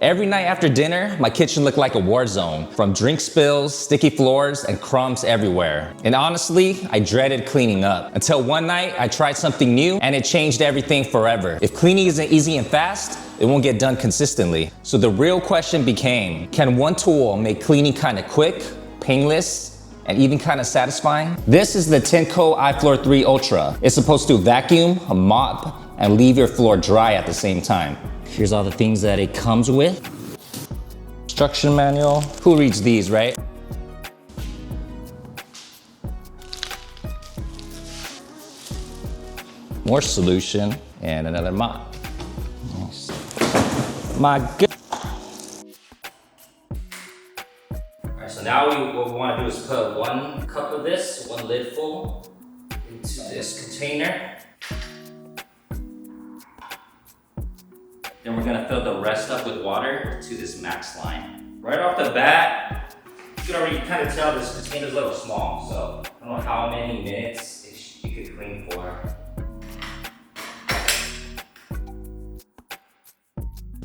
Every night after dinner, my kitchen looked like a war zone, from drink spills, sticky floors, and crumbs everywhere. And honestly, I dreaded cleaning up. Until one night, I tried something new, and it changed everything forever. If cleaning isn't easy and fast, it won't get done consistently. So the real question became, can one tool make cleaning kind of quick, painless, and even kind of satisfying? This is the Tenco iFloor 3 Ultra. It's supposed to vacuum, mop, and leave your floor dry at the same time. Here's all the things that it comes with. Instruction manual. Who reads these, right? More solution and another mop. Nice. My good. All right, so now what we want to do is put 1 cup of this, 1 lid full, into this container. Then we're gonna fill the rest up with water to this max line. Right off the bat, you can already kind of tell this container's a little small, so I don't know how many minutes you could clean for.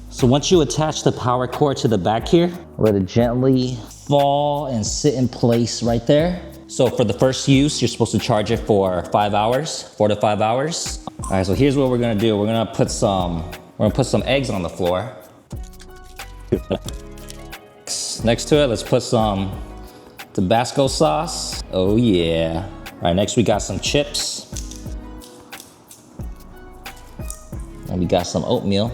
So once you attach the power cord to the back here, let it gently fall and sit in place right there. So for the first use, you're supposed to charge it for 5 hours, 4 to 5 hours. All right, so here's what we're gonna do. We're gonna put some eggs on the floor. Next to it, let's put some Tabasco sauce. Oh yeah. All right, next we got some chips. And we got some oatmeal.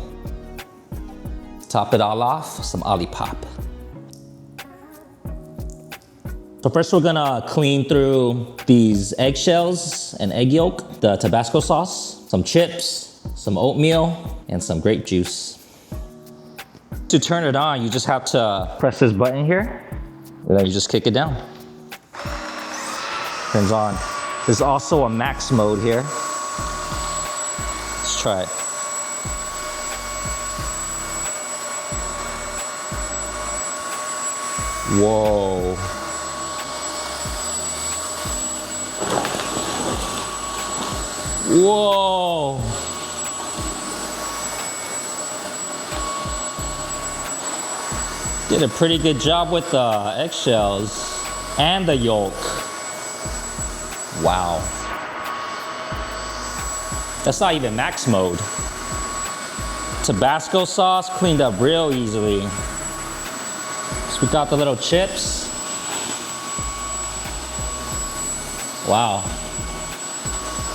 Top it all off, some Olipop. So first we're gonna clean through these eggshells and egg yolk, the Tabasco sauce, some chips, some oatmeal, and some grape juice. To turn it on, you just have to press this button here, and then you just kick it down. Turns on. There's also a max mode here. Let's try it. Whoa. Whoa. Did a pretty good job with the eggshells and the yolk. Wow. That's not even max mode. Tabasco sauce cleaned up real easily. So we got the little chips. Wow.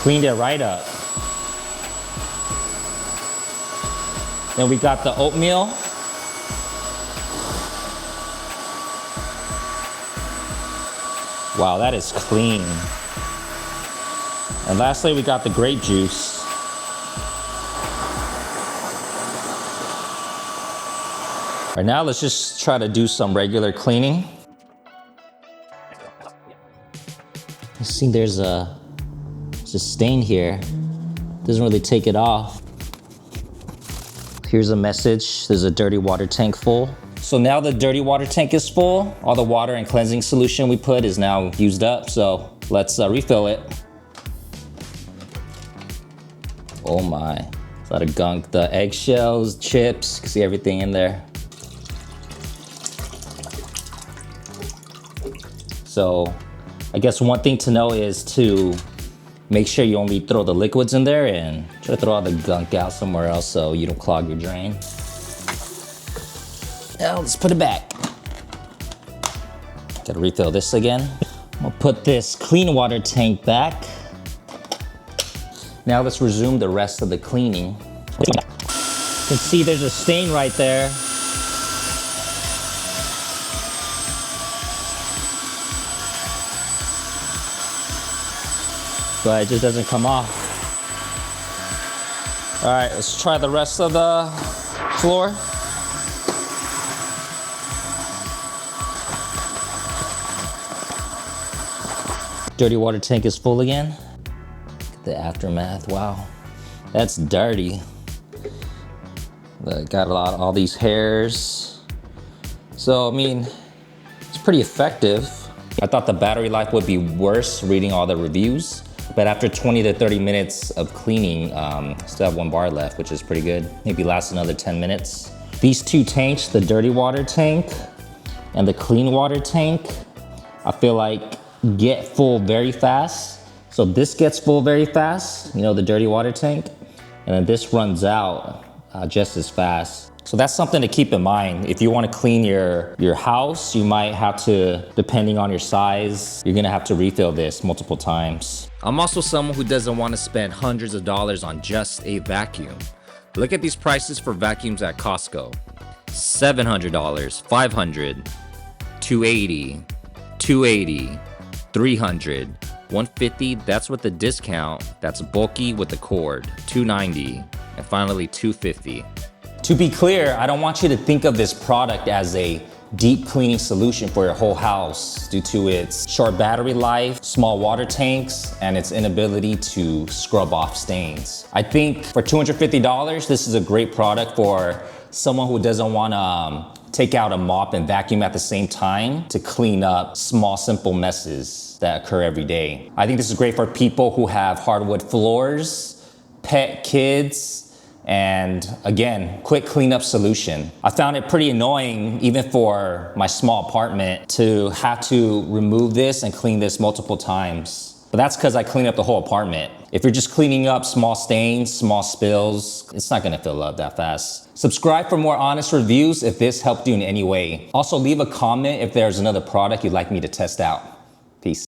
Cleaned it right up. Then we got the oatmeal. Wow, that is clean. And lastly, we got the grape juice. All right, now let's just try to do some regular cleaning. You see there's a stain here. Doesn't really take it off. Here's a message. There's a dirty water tank full. So now the dirty water tank is full. All the water and cleansing solution we put is now used up. So let's refill it. Oh my, a lot of gunk. The eggshells, chips, you can see everything in there. So I guess one thing to know is to make sure you only throw the liquids in there and try to throw all the gunk out somewhere else so you don't clog your drain. Now let's put it back. Gotta refill this again. I'm gonna put this clean water tank back. Now let's resume the rest of the cleaning. You can see there's a stain right there. But it just doesn't come off. All right, let's try the rest of the floor. Dirty water tank is full again. Look at the aftermath, wow. That's dirty. Got all these hairs. So, I mean, it's pretty effective. I thought the battery life would be worse reading all the reviews. But after 20 to 30 minutes of cleaning, still have 1 bar left, which is pretty good. Maybe last another 10 minutes. These two tanks, the dirty water tank and the clean water tank, I feel like get full very fast. So this gets full very fast, you know, the dirty water tank, and then this runs out just as fast. So that's something to keep in mind. If you want to clean your house, you might have to, depending on your size, you're gonna have to refill this multiple times. I'm also someone who doesn't want to spend hundreds of dollars on just a vacuum. Look at these prices for vacuums at Costco. $700, $500, $280, $280, $300, $150, that's with the discount. That's bulky with the cord, $290, and finally $250. To be clear, I don't want you to think of this product as a deep cleaning solution for your whole house due to its short battery life, small water tanks, and its inability to scrub off stains. I think for $250, this is a great product for someone who doesn't want to take out a mop and vacuum at the same time to clean up small, simple messes that occur every day. I think this is great for people who have hardwood floors, pet kids, and again, quick cleanup solution. I found it pretty annoying, even for my small apartment, to have to remove this and clean this multiple times. But that's because I clean up the whole apartment. If you're just cleaning up small stains, small spills, it's not gonna fill up that fast. Subscribe for more honest reviews if this helped you in any way. Also, leave a comment if there's another product you'd like me to test out. Peace.